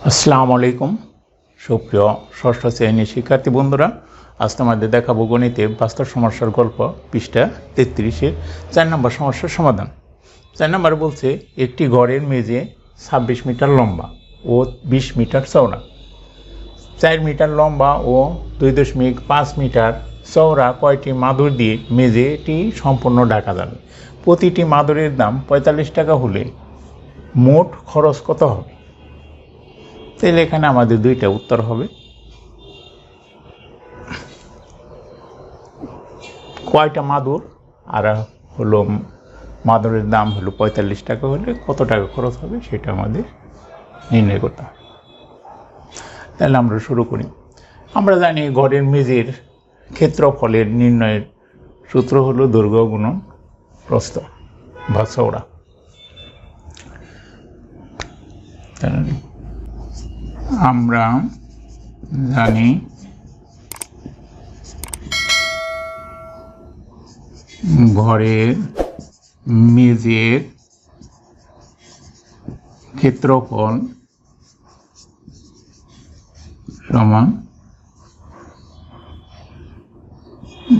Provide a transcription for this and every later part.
আসসালামু আলাইকুম সুপ্রিয় ষষ্ঠ শ্রেণীর শিক্ষার্থী বন্ধুরা, আজ তোমাদের দেখাবো গণিতে বাস্তব সমস্যার গল্প পৃষ্ঠা 33-এর 4 নম্বর সমস্যার সমাধান। 4 নম্বরে বলছে একটি ঘরের মেঝে 26 মিটার লম্বা ও 20 মিটার চওড়া। 4 মিটার লম্বা ও 2.5 মিটার চওড়া কয়টি মাদুর দিয়ে মেঝেটি সম্পূর্ণ ঢাকা যাবে? প্রতিটি মাদুরের দাম 45 টাকা হলে মোট খরচ কত হবে? তাহলে এখানে আমাদের দুইটা উত্তর হবে। কয়টা মাদুর আর হলো মাদুরের দাম হলো 45 টাকা হলে কত টাকা খরচ হবে সেটা আমাদের নির্ণয় করতে হবে। তাহলে আমরা শুরু করি। আমরা জানি ঘরের মেঝের ক্ষেত্রফলের নির্ণয়ের সূত্র হলো দৈর্ঘ্য গুণন প্রস্থ বা চওড়া। আমরা জানি ঘরের মেঝের ক্ষেত্রফল সমান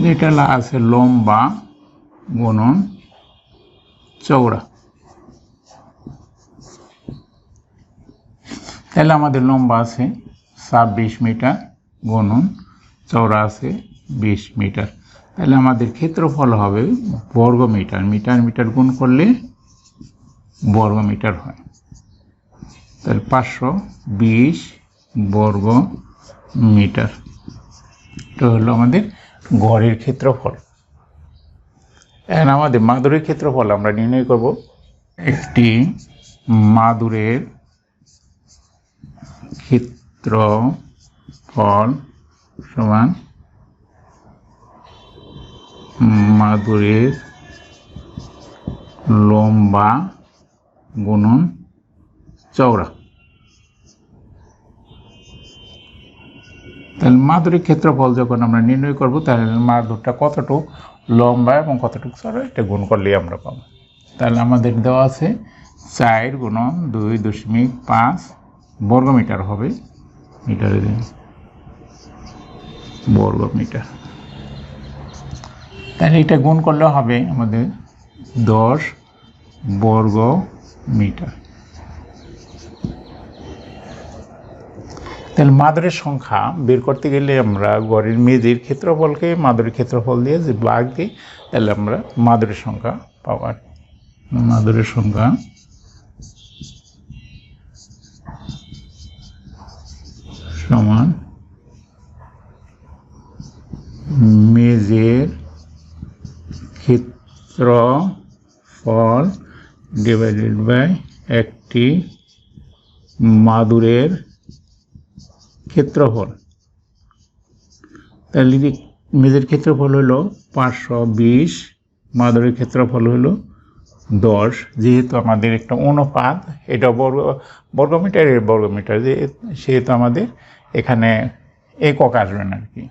যেটা আছে লম্বা গুণন চওড়া। তাহলে আমাদের লম্বা আছে 26 মিটার গুণন চওড়া আছে 20 মিটার। তাহলে আমাদের ক্ষেত্রফল হবে বর্গ মিটার, মিটার মিটার গুণ করলে বর্গ মিটার হয়। তাহলে 520 বর্গ মিটার। এটা হলো আমাদের ঘরের ক্ষেত্রফল। এখন আমাদের মাদুরের ক্ষেত্রফল আমরা নির্ণয় করব। একটি মাদুরের ক্ষেত্রফল সমান মাদুরের লম্বা গুণন চওড়া। তাহলে মাদুরের ক্ষেত্রফল যখন আমরা নির্ণয় করব তাহলে মাদুরটা কতটুকু লম্বা এবং কতটুকু চওড়া এটা গুণ করলেই আমরা পাবো। তাহলে আমাদের দেওয়া আছে 4 গুণন 2.5 বর্গ মিটার হবে, মিটারে বর্গ মিটার। তাহলে এটা গুণ করলে হবে আমাদের 10 বর্গ মিটার। তাহলে মাদুরের সংখ্যা বের করতে গেলে আমরা ঘরের মেঝের ক্ষেত্রফলকে মাদুরের ক্ষেত্রফল দিয়ে যে ভাগ দিই তাহলে আমরা মাদুরের সংখ্যা পাবো। মাদুরের সংখ্যা সমান মেঝের ক্ষেত্রফল ডিভাইডেড বাই একটি মাদুরের ক্ষেত্রফল। তাহলে মেঝের ক্ষেত্রফল হলো 520, মাদুরের ক্ষেত্রফল হলো 10। যেহেতু আমাদের একটা অনুপাত, এটা বর্গমিটার এর বর্গমিটার, সেহেতু আমাদের এখানে একক আসবে না আর কি।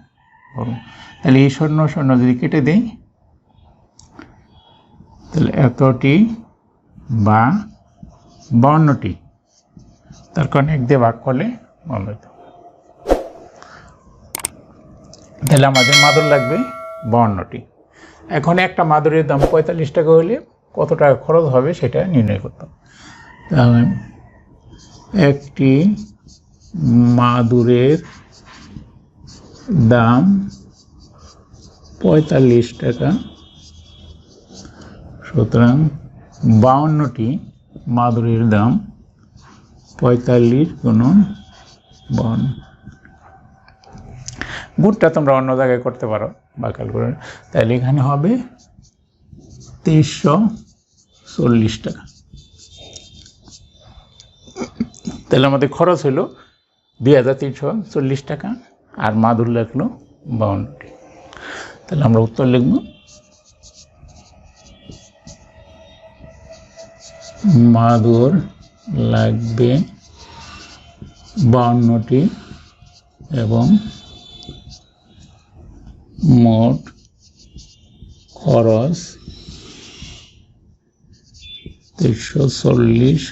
তাহলে এই 0 যদি কেটে দেই তাহলে এতটি বা 52টি, তার কারণে 1 দিয়ে ভাগ করলে 52। তাহলে আমাদের মাদুর লাগবে 52টি। এখন একটা মাদুরের দাম 45 টাকা হলে কত টাকা খরচ হবে সেটা নির্ণয় করতাম। তাহলে একটি মাদুরের দাম 45 টাকা, সুতরাং 52টি মাদুরের দাম 45 গুণন 52। গুণটা তোমরা অন্য জায়গায় করতে পারো বা ক্যালকুলেটর। তাহলে এখানে হবে 2340 টাকা। তাহলে আমাদের খরচ হলো 2340 টাকা আর মাদুর লাগলো 52টি। তাহলে আমরা উত্তর লিখব মাদুর লাগবে 52টি এবং মোট খরচ 2340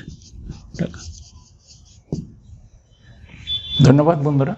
টাকা। ধন্যবাদ বন্ধুরা।